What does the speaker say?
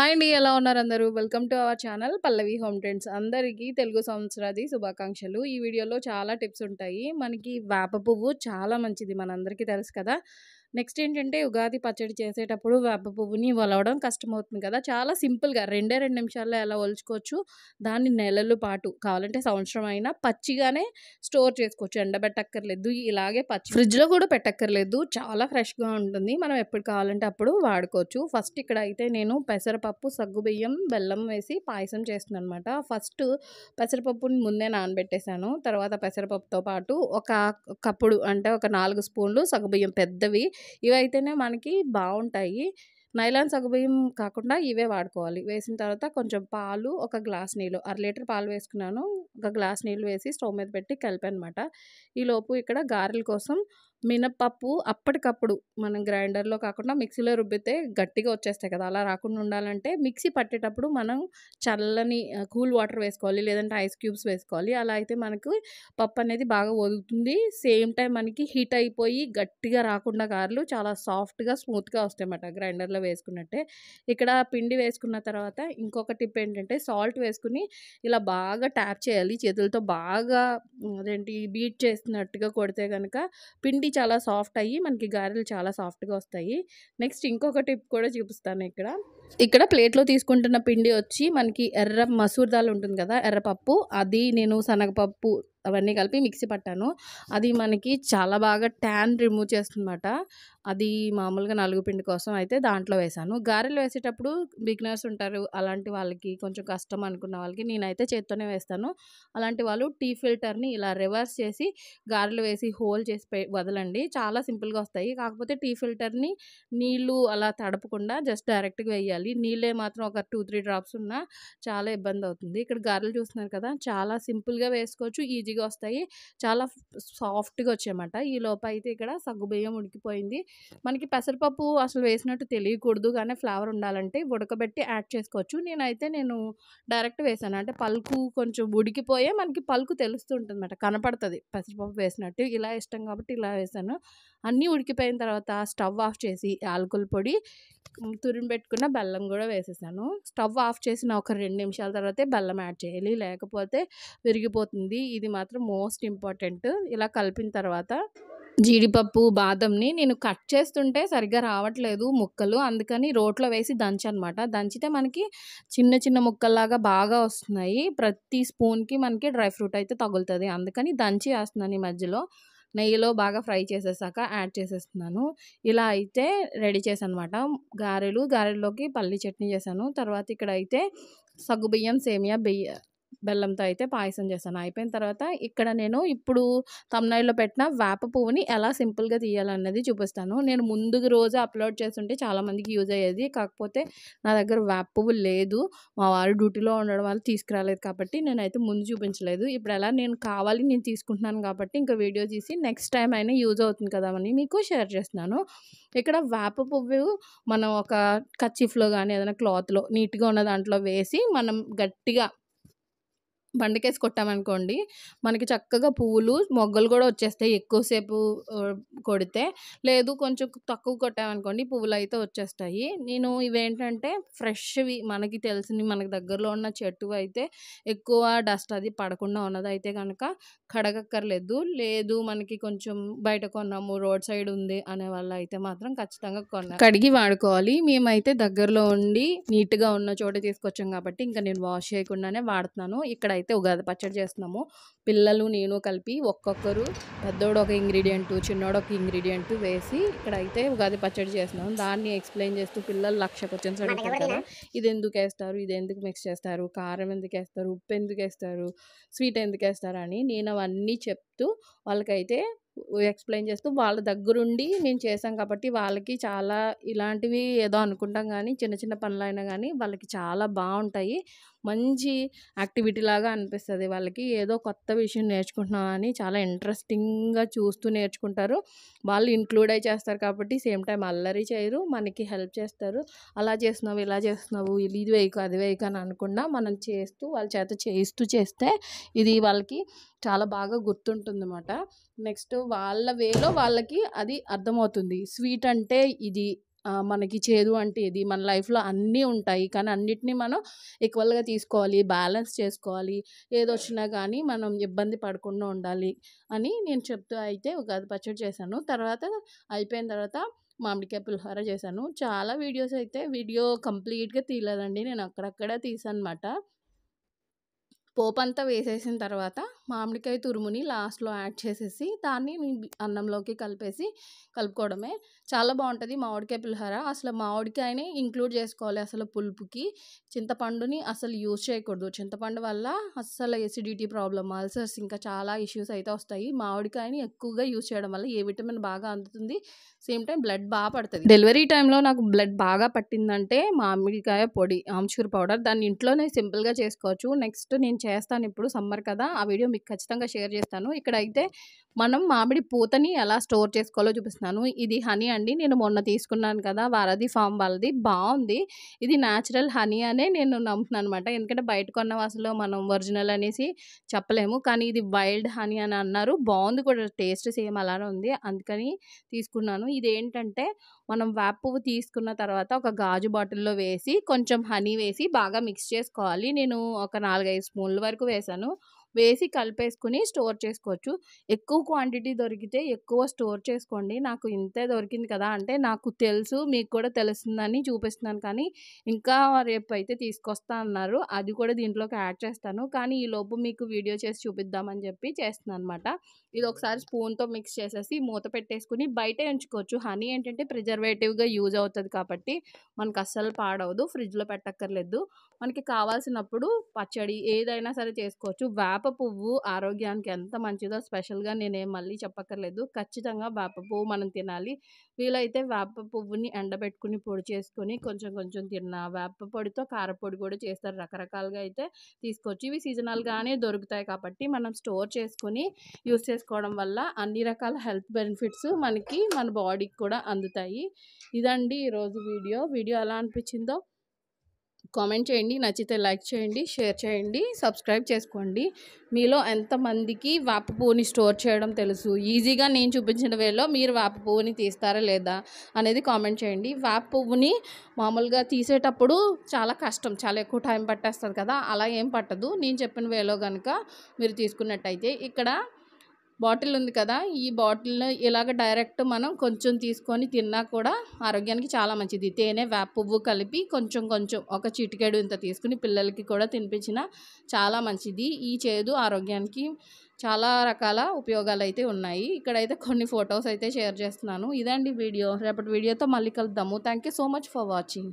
Hi అండి. ఎలా ఉన్నారు అందరూ? Welcome to our channel Pallavi home trends. అందరికీ తెలుగు సంవత్సరాది శుభాకాంక్షలు. ఈ వీడియోలో చాలా టిప్స్ ఉంటాయి. మనకి వేప పువ్వు చాలా మంచిది మనందరికీ తెలుసు కదా! నెక్స్ట్ ఏంటంటే ఉగాది పచ్చడి చేసేటప్పుడు వేప పువ్వుని ఒలవడం కష్టమవుతుంది కదా! చాలా సింపుల్‌గా 2 నిమిషాల్లో ఎలా ఒలుచుకోవచ్చు. దాన్ని నెలల పాటు కావాలంటే సంవత్సరం అయినా పచ్చిగానే స్టోర్ చేసుకోవచ్చు. ఎండబెట్టక్కర్లేదు. ఇలాగే ఫ్రిడ్జ్‌లో కూడా పెట్టక్కర్లేదు. చాలా ఫ్రెష్‌గా ఉంటుంది. మనం ఎప్పుడు కావాలంటే అప్పుడు వాడుకోవచ్చు. ఫస్ట్ ఇక్కడ అయితే నేను పెసరపప్పు, సగ్గుబియ్యం, బెల్లం వేసి పాయసం చేస్తున్నాననమాట. ఫస్ట్ పెసరపప్పుని ముందే నానబెట్టేసాను. తర్వాత పెసరపప్పుతో పాటు ఒక కప్పుడు అంటే ఒక 4 స్పూన్లు సగ్గుబియ్యం పెద్దవి. ఇవైతేనే మనకి బావుంటాయి. నైలాన్ సగ్గుబియ్యం కాకుండా ఇవే వాడుకోవాలి. వేసిన తర్వాత కొంచెం పాలు, ఒక గ్లాస్ నీళ్ళు, అర లీటర్ పాలు వేసుకున్నాను. ఒక గ్లాస్ నీళ్ళు వేసి స్టవ్ మీద పెట్టి కలిపానమాట. ఈలోపు ఇక్కడ గారెల కోసం మినపప్పు అప్పటికప్పుడు మనం గ్రైండర్‌లో కాకుండా మిక్సీలో రుబ్బితే గట్టిగా వచ్చేస్తాయి కదా! అలా రాకుండా ఉండాలంటే మిక్సీ పట్టేటప్పుడు మనం చల్లని కూల్ వాటర్ వేసుకోవాలి. లేదంటే ఐస్ క్యూబ్స్ వేసుకోవాలి. అలా అయితే మనకు పప్పనేది బాగా ఒదుగుతుంది. సేమ్ టైమ్ మనకి హీట్ అయిపోయి గట్టిగా రాకుండా గారెలు చాలా సాఫ్ట్‌గా, స్మూత్‌గా వస్తాయన్నమాట గ్రైండర్‌లో వేసుకున్నట్టే. ఇక్కడ పిండి వేసుకున్న తర్వాత ఇంకొక టిప్ ఏంటంటే సాల్ట్ వేసుకొని ఇలా బాగా ట్యాప్ చేయాలి. చేతులతో బాగా బీట్ చేస్తున్నట్టుగా కొడితే గనక పిండి చాలా సాఫ్ట్ అయ్యి మనకి గారెలు చాలా సాఫ్ట్‌గా వస్తాయి. నెక్స్ట్ ఇంకొక టిప్ కూడా చూపిస్తాను ఇక్కడ. ఇక్కడ ప్లేట్‌లో తీసుకుంటున్న పిండి వచ్చి మనకి ఎర్ర మసూర్ దాల్ ఉంటుంది కదా! ఎర్రపప్పు అది నేను శనగపప్పు అవన్నీ కలిపి మిక్సీ పట్టాను. అది మనకి చాలా బాగా ట్యాన్ రిమూవ్ చేస్తుందన్నమాట. అది మామూలుగా నలుగు పిండి కోసం అయితే దాంట్లో వేశాను. గారెలు వేసేటప్పుడు బిగినర్స్ ఉంటారు. అలాంటి వాళ్ళకి కొంచెం కష్టం అనుకున్న వాళ్ళకి నేనైతే చేత్తోనే వేస్తాను. అలాంటి వాళ్ళు టీ ఫిల్టర్‌ని ఇలా రివర్స్ చేసి గారెలు వేసి హోల్ చేసి వదలండి. చాలా సింపుల్‌గా వస్తాయి. కాకపోతే టీ ఫిల్టర్‌ని నీళ్ళు అలా తడపకుండా జస్ట్ డైరెక్ట్‌గా వేయాలి. నీళ్ళే మాత్రం ఒక 2, 3 డ్రాప్స్ ఉన్నా చాలా ఇబ్బందవుతుంది. ఇక్కడ గారెలు చూస్తున్నారు కదా! చాలా సింపుల్‌గా వేసుకోవచ్చు. ఈజీగా వస్తాయి. చాలా సాఫ్ట్‌గా వచ్చాయన్నమాట. ఈలోపు అయితే ఇక్కడ సగ్గుబియ్యం ఉడికిపోయింది. మనకి పెసరపప్పు అసలు వేసినట్టు తెలియకూడదు. కానీ ఫ్లేవర్ ఉండాలంటే ఉడకబెట్టి యాడ్ చేసుకోవచ్చు. నేను డైరెక్ట్ వేసాను. అంటే పలుకు కొంచెం ఉడికిపోయే మనకి పలుకు తెలుస్తూ ఉంటుందన్నమాట. కనపడతది పెసరపప్పు వేసినట్టు. ఇలా ఇష్టం కాబట్టి ఇలా వేసాను. అన్నీ ఉడికిపోయిన తర్వాత స్టవ్ ఆఫ్ చేసి యాలకుల పొడి, తురిమి పెట్టుకున్న బెల్లం గూడా వేసేసాను. స్టవ్ ఆఫ్ చేసిన ఒక 2 నిమిషాల తర్వాతే బెల్లం యాడ్ చేయాలి. లేకపోతే విరిగిపోతుంది. ఇది మాత్రం మోస్ట్ ఇంపార్టెంట్. ఇలా కలిపిన తర్వాత జీడిపప్పు, బాదంని నేను కట్ చేస్తుంటే సరిగ్గా రావట్లేదు ముక్కలు. అందుకని రోట్లో వేసి దంచానమాట. దంచితే మనకి చిన్న చిన్న ముక్కల్లాగా బాగా వస్తున్నాయి. ప్రతి స్పూన్‌కి మనకి డ్రై ఫ్రూట్ అయితే తగులుతది. అందుకని దంచి ఏస్తున్నాను ఈ మధ్యలో. నెయ్యిలో బాగా ఫ్రై చేసేసాక యాడ్ చేసేస్తున్నాను. ఇలా అయితే రెడీ చేశానమాట. గారెల్లోకి పల్లీ చట్నీ చేశాను. తర్వాత ఇక్కడైతే సగ్గుబియ్యం, సేమియా, బెల్లంతో అయితే పాయసం చేశాను. అయిపోయిన తర్వాత ఇక్కడ నేను ఇప్పుడు థంబ్‌నెయిల్‌లో పెట్టిన వేప పువ్వుని ఎలా సింపుల్‌గా తీయాలన్నది చూపిస్తాను. నేను ముందు రోజే అప్‌లోడ్ చేసుంటే చాలామందికి యూజ్ అయ్యేది. కాకపోతే నా దగ్గర వేప పువ్వు లేదు. మా వారు డ్యూటీలో ఉండడం వల్ల తీసుకురాలేదు కాబట్టి నేనైతే ముందు చూపించలేదు. ఇప్పుడు ఎలా నేను తీసుకుంటున్నాను కాబట్టి ఇంకా వీడియో తీసి నెక్స్ట్ టైమ్ అయినా యూజ్ అవుతుంది కదా అని మీకు షేర్ చేస్తున్నాను. ఇక్కడ వేప పువ్వు మనం ఒక కర్చీఫ్‌లో గానీ ఏదైనా క్లాత్‌లో నీట్‌గా ఉన్న దాంట్లో వేసి మనం గట్టిగా బండకేసి కొట్టామనుకోండి, మనకి చక్కగా పువ్వులు, మొగ్గలు గూడా వచ్చేస్తాయి ఎక్కువసేపు కొడితే. లేదు కొంచెం తక్కువ కొట్టామనుకోండి పువ్వులైతే వచ్చేస్తాయి. నేను ఇవేంటంటే ఫ్రెష్‌వి మనకి తెలిసినవి మనకి దగ్గరలో ఉన్న చెట్టువైతే ఎక్కువ డస్ట్ అది పడకుండా ఉన్నదైతే గనక కడగక్కర్లేదు. లేదు మనకి కొంచెం బయట కొన్నాము, రోడ్ సైడ్ ఉంది అనే వాళ్ళైతే మాత్రం ఖచ్చితంగా కడిగి వాడుకోవాలి. మేమైతే దగ్గరలో ఉండి నీట్‌గా ఉన్న చోట తీసుకొచ్చాం కాబట్టి ఇంకా నేను వాష్ చేయకుండానే వాడుతున్నాను. ఇక్కడైతే ఉగాది పచ్చడి చేస్తున్నాము. పిల్లలు, నేను కలిపి ఒక్కొక్కరు పెద్దోడు ఒక ఇంగ్రీడియంటు, చిన్నోడు ఒక ఇంగ్రీడియంటు వేసి ఇక్కడైతే ఉగాది పచ్చడి చేస్తున్నాం. దాన్ని ఎక్స్‌ప్లెయిన్ చేస్తూ పిల్లలు 1,00,000 క్వెషన్స్ అడుగుతారు కదా! ఇదెందుకేస్తారు? ఇదెందుకు మిక్స్ చేస్తారు? కారం ఎందుకేస్తారు? ఉప్పు ఎందుకేస్తారు? స్వీట్ ఎందుకేస్తారు? అని నేను అవన్నీ చెప్తూ వాళ్ళకైతే ఎక్స్‌ప్లెయిన్ చేస్తూ వాళ్ళ దగ్గరుండి మేము చేసాం కాబట్టి వాళ్ళకి చాలా ఇలాంటివి ఏదో అనుకుంటాం గానీ చిన్న చిన్న పనులైనా గానీ వాళ్ళకి చాలా బావుంటాయి. మంచి యాక్టివిటీ లాగా అనిపిస్తది వాళ్ళకి. ఏదో కొత్త విషయం నేర్చుకుంటున్నాం అని చాలా ఇంట్రెస్టింగ్‌గా చూస్తూ నేర్చుకుంటారు. వాళ్ళు ఇంక్లూడ్ అయ్యి చేస్తారు కాబట్టి సేమ్ టైమ్ అల్లరి చేయరు. మనకి హెల్ప్ చేస్తారు. అలా చేస్తున్నావు, ఇలా చేస్తున్నావు, ఇది వేయకు, అది వేయకు అని అనకుండా మనం చేస్తూ వాళ్ళ చేత చేయిస్తూ చేస్తే ఇది వాళ్ళకి చాలా బాగా గుర్తుంటుందన్నమాట. నెక్స్ట్ వాళ్ళ వేలో వాళ్ళకి అది అర్థమవుతుంది. స్వీట్ అంటే ఇది, మనకి చేదు అంటే ఇది, మన లైఫ్‌లో అన్నీ ఉంటాయి. కానీ అన్నిటిని మనం ఈక్వల్‌గా తీసుకోవాలి, బ్యాలెన్స్ చేసుకోవాలి. ఏదొచ్చినా గానీ మనం ఇబ్బంది పడకుండా ఉండాలి అని నేను చెప్తూ అయితే ఉగాది పచ్చడి చేశాను. తర్వాత అయిపోయిన తర్వాత మామిడికాయ పులిహోర చేశాను. చాలా వీడియోస్ అయితే వీడియో కంప్లీట్‌గా తీయలేదండి. నేను అక్కడక్కడ తీసానమాట. పోపంతా వేసేసిన తర్వాత మామిడికాయ తురుముని లాస్ట్‌లో యాడ్ చేసేసి దాన్ని అన్నంలోకి కలిపేసి కలుపుకోవడమే. చాలా బావుంటది మామిడికాయ పులిహోర. అసలు మామిడికాయని ఇంక్లూడ్ చేసుకోవాలి అసలు పులుపుకి. చింతపండుని అసలు యూజ్ చేయకూడదు. చింతపండు వల్ల అస్సలు ఎసిడిటీ ప్రాబ్లమ్, అల్సర్స్ ఇంకా చాలా ఇష్యూస్ అయితే వస్తాయి. మామిడికాయని ఎక్కువగా యూజ్ చేయడం వల్ల ఏ విటమిన్ బాగా అందుతుంది. సేమ్ టైమ్ బ్లడ్ పడతది. డెలివరీ టైంలో నాకు బ్లడ్ బాగా పట్టిందంటే మామిడికాయ పొడి, ఆమ్చూర్ పౌడర్ దాన్ని ఇంట్లోనే సింపుల్‌గా చేసుకోవచ్చు. నెక్స్ట్ నేను చేస్తాను ఇప్పుడు సమ్మర్ కదా! ఆ వీడియో మీకు ఖచ్చితంగా షేర్ చేస్తాను. ఇక్కడైతే మనం మామిడి పూతని ఎలా స్టోర్ చేసుకోవాలో చూపిస్తున్నాను. ఇది హనీ అండి. నేను మొన్న తీసుకున్నాను కదా! వారధి ఫార్మ్ వాళ్ళది బావుంది. ఇది నేచురల్ హనీ అనే నేను నమ్ముతున్నాననమాట. ఎందుకంటే బయట కొన్నవి అసలు మనం ఒరిజినల్ అనేసి చెప్పలేము. కానీ ఇది వైల్డ్ హనీ అని అన్నారు. బావుంది కూడా టేస్ట్ సేమ్ అలానే ఉంది. అందుకని తీసుకున్నాను. ఇదేంటంటే మనం వేప పువ్వు తీసుకున్న తర్వాత ఒక గాజు బాటిల్‌లో వేసి కొంచెం హనీ వేసి బాగా మిక్స్ చేసుకోవాలి. నేను ఒక 4, 5 స్పూన్ల వరకు వేశాను. వేసి కలిపేసుకొని స్టోర్ చేసుకోవచ్చు. ఎక్కువ క్వాంటిటీ దొరికితే ఎక్కువ స్టోర్ చేసుకోండి. నాకు ఇంతే దొరికింది కదా! అంటే నాకు తెలుసు మీకు కూడా తెలుస్తుందని చూపిస్తున్నాను. కానీ ఇంకా రేపైతే తీసుకొస్తా అన్నారు. అది కూడా దీంట్లోకి యాడ్ చేస్తాను. కానీ ఈలోపు మీకు వీడియో చేసి చూపిద్దామని చెప్పి చేస్తున్నాననమాట. ఇది ఒకసారి స్పూన్‌తో మిక్స్ చేసేసి మూత పెట్టేసుకొని బయటే ఉంచుకోవచ్చు. హనీ ఏంటంటే ప్రిజర్వేటివ్‌గా యూజ్ అవుతది కాబట్టి మనకు అస్సలు పాడవదు. ఫ్రిడ్జ్‌లో పెట్టక్కర్లేదు. మనకి కావాల్సినప్పుడు పచ్చడి ఏదైనా సరే చేసుకోవచ్చు. వేప పువ్వు ఆరోగ్యానికి ఎంత మంచిదో స్పెషల్‌గా నేనేం మళ్ళీ చెప్పక్కర్లేదు. ఖచ్చితంగా వేప పువ్వు మనం తినాలి. వీలైతే వేప పువ్వుని ఎండబెట్టుకొని పొడి చేసుకొని కొంచెం కొంచెం తిన్నా, వేప పొడితో కారపొడి కూడా చేస్తారు. రకరకాలుగా అయితే తీసుకోవచ్చు. ఇవి సీజనల్‌గానే దొరుకుతాయి కాబట్టి మనం స్టోర్ చేసుకొని యూజ్ చేసుకోవడం వల్ల అన్ని రకాల హెల్త్ బెనిఫిట్స్ మనకి మన బాడీకి కూడా అందుతాయి. ఇదండి ఈరోజు వీడియో. వీడియో ఎలా అనిపించిందో కామెంట్ చేయండి. నచ్చితే లైక్ చేయండి, షేర్ చేయండి, సబ్స్క్రైబ్ చేసుకోండి. మీలో ఎంతమందికి వేప పువ్వుని స్టోర్ చేయడం తెలుసు? ఈజీగా నేను చూపించిన వేలో మీరు వేప పువ్వుని తీస్తారా లేదా అనేది కామెంట్ చేయండి. వేప పువ్వుని మామూలుగా తీసేటప్పుడు చాలా కష్టం, చాలా ఎక్కువ టైం పట్టేస్తుంది కదా! అలా ఏం పట్టదు. నేను చెప్పిన వేలో కనుక మీరు తీసుకున్నట్టయితే ఇక్కడ బాటిల్ ఉంది కదా! ఈ బాటిల్‌లో ఇలాగ డైరెక్ట్ మనం కొంచెం తీసుకొని తిన్నా కూడా ఆరోగ్యానికి చాలా మంచిది. తేనె, వేప పువ్వు కలిపి కొంచెం కొంచెం ఒక చిటికెడు ఇంత తీసుకొని పిల్లలకి కూడా తినిపించినా చాలా మంచిది. ఈ చేదు ఆరోగ్యానికి చాలా రకాల ఉపయోగాలైతే ఉన్నాయి. ఇక్కడైతే కొన్ని ఫోటోస్ అయితే షేర్ చేస్తున్నాను. ఇదండి వీడియో. రేపటి వీడియోతో మళ్ళీ కలుద్దాము. Thank you so much for watching.